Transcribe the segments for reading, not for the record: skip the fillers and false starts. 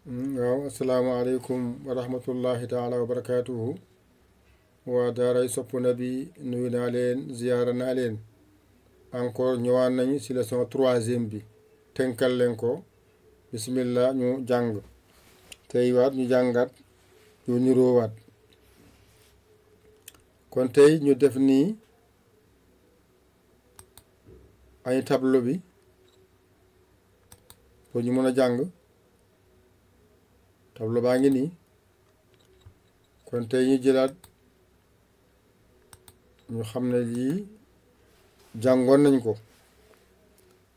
waaw asalaamaaleykum wa rahmatullahi taala wa barakaatuhu waa daaray Sopp Nabi nuyu naa leen ziyaara naa leen encore ñëwaan nañu ci leçon troisième bi tënkal leen ko bismillah ñu jàng tey waat ñu jàngat ñu niroowaat kon tey ñu def nii ay tableau bi pour ñu mën a jàng tableau baa ngi nii kon tey ñu jëlaat ñu xam ne lii jàngoon nañ ko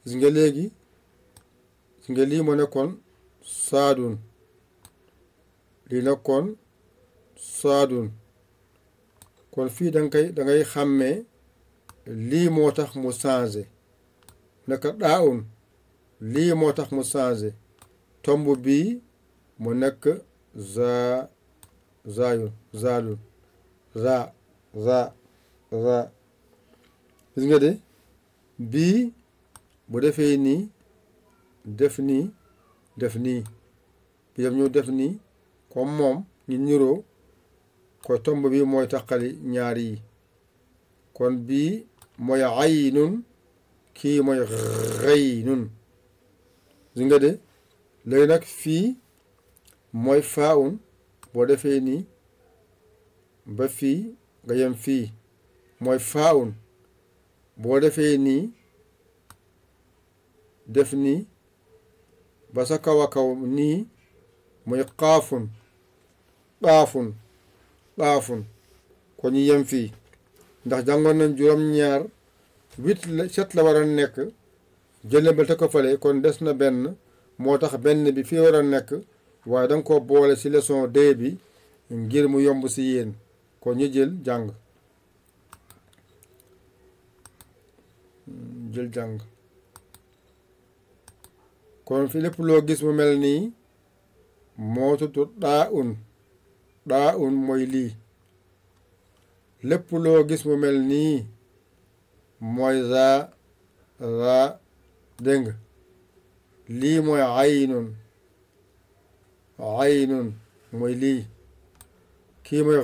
gis nga léegi gis nga lii moo nekkoon saadun lii nekkoon saadun kon fii da ngay xàmmee lii moo tax mu changé naka daawun lii moo tax mu changé tomb bii mu nekk zaayun zaalun za gis nga de bii bu defee nii def nii def nii bi def ñu def nii comme moom ñu niroo ko tomb bi mooy taqali ñaar yi kon bii mooy aynun kii mooy xaynun gis nga de léegi nag fii mooy faawun boo defee nii ba fii nga yem fii mooy faawun boo defee nii def nii ba sa kaw a kaw nii mooy xaafun xaafun kon ñu yem fii ndax jàngoon nañ juróom-ñaar 7 la war a nekk jëlee ba te ko fale kon des na benn moo tax benn bi fii war a nekk waaye danga ko boole ci leçon 2 bi ngir mu yomb ci yéen kon ñu jël jàng kon fi lépp loo gis mu mel nii moo tudd daa un mooy lii lépp loo gis mu mel nii mooy za dégg nga lii mooy aynun mooy lii kii mooy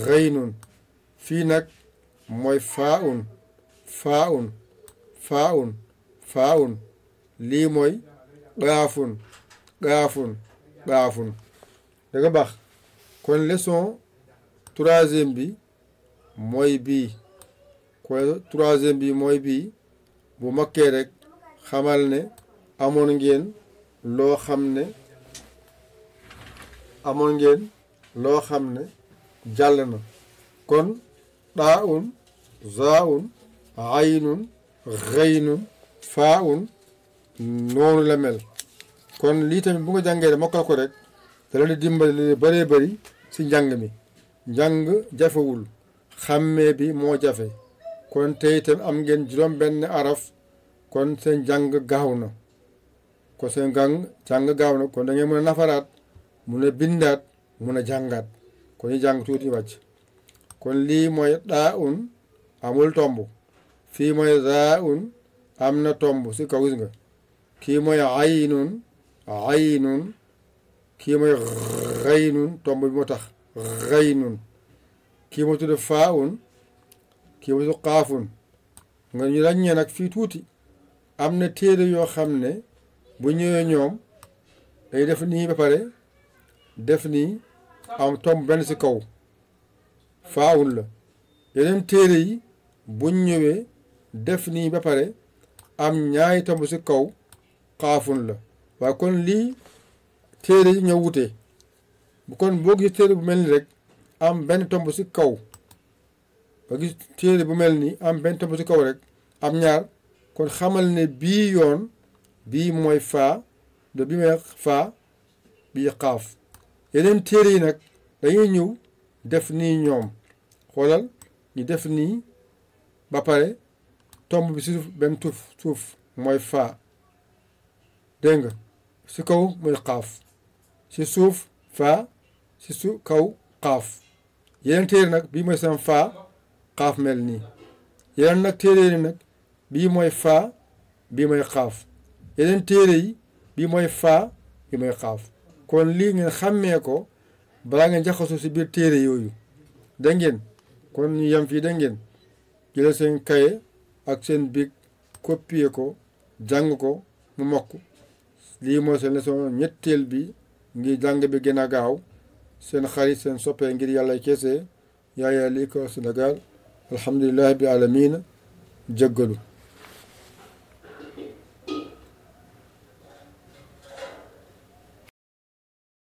xaynun fii nag mooy faa'un lii mooy gaafun da nga baax kon leçon troisième bi mooy bii bu makkee rek xamal ne amoon ngeen loo xam ne jàll na kon daa'un zaa'un aynun xaynun faa'un noonu la mel kon lii tamit bu nga jàngee da mokkal ko rek da la di dimbali bëree bëri ci njàng mi njàng jafewul xàmmee bi moo jafe kon tey itam am ngeen juróom benn araf kon seen jàng gaaw na kon seen jàng gaaw na kon da ngeen mën a nafaraat mun a bindaat mun a jàngaat kon ñu jàng tuuti wàcc kon lii mooy daa'un amul tomb fii mooy zaa'un am na tomb ci kaw gis nga kii mooy aynun kii mooy xaynun tomb bi moo tax xaynun kii moo tudd faa'un kii moo tudd xaafun nga ñu ràññee nag fii tuuti am na téere yoo xam ne bu ñëwee ñoom day def nii ba pare def nii am tomb benn ci kaw faa'un la yeneen téere yi buñ ñëwee def nii ba pare am ñaari tomb ci kaw xaafun la waaye kon lii téere yi ñoo wute bu kon boo gis téere bu mel ni rek am benn tomb ci kaw ba gis téere bu mel ni am benn tomb ci kaw rek am ñaar kon xamal ne bii yoon bii mooy faa de bi mooy faa bii xaaf yeneen téere yi nag dañuy ñëw def nii ñoom xoolal ñu def nii ba pare tomb bi ci suuf benn suuf mooy faa dégg nga ci kaw mooy xaaf ci suuf faa ci kaw xaaf yeneen téere nag bii mooy seen faa xaaf mel nii yeneen nag téere yi nag bii mooy faa bii mooy xaaf yeneen téere yi bii mooy faa bii mooy xaaf kon lii ngeen xàmmee ko balaa ngeen jaxasoo si biir téere yooyu dégg ngeen kon ñu yem fii dégg ngeen jëlee seen kaye ak seen bic copier ko jàng ko mu mokk lii mooy seen leçon ñetteel bi ngir jàng bi gën a gaaw seen xarit seen soppee ngir yàlla keese Yaya lii ko Sénégal alhamdulillahi bi alamina jéggalu